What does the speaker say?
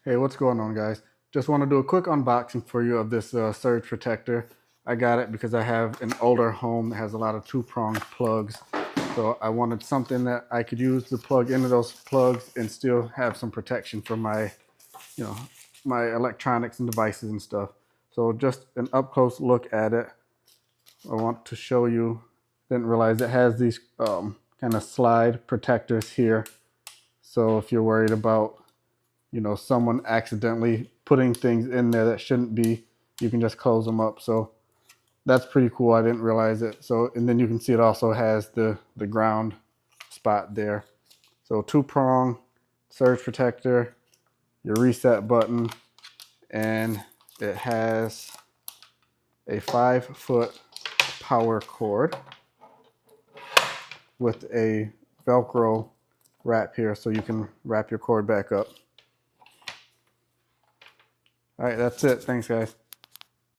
Hey, what's going on, guys? Just want to do a quick unboxing for you of this surge protector. I got it because I have an older home that has a lot of two-prong plugs. So I wanted something that I could use to plug into those plugs and still have some protection for my, you know, my electronics and devices and stuff. So just an up-close look at it. I want to show you, didn't realize it has these kind of slide protectors here. So if you're worried about someone accidentally putting things in there that shouldn't be, you can just close them up. So that's pretty cool. I didn't realize it. So, and then you can see it also has the ground spot there. So two-prong surge protector, your reset button, and it has a 5-foot power cord with a velcro wrap here so you can wrap your cord back up. All right, that's it. Thanks, guys.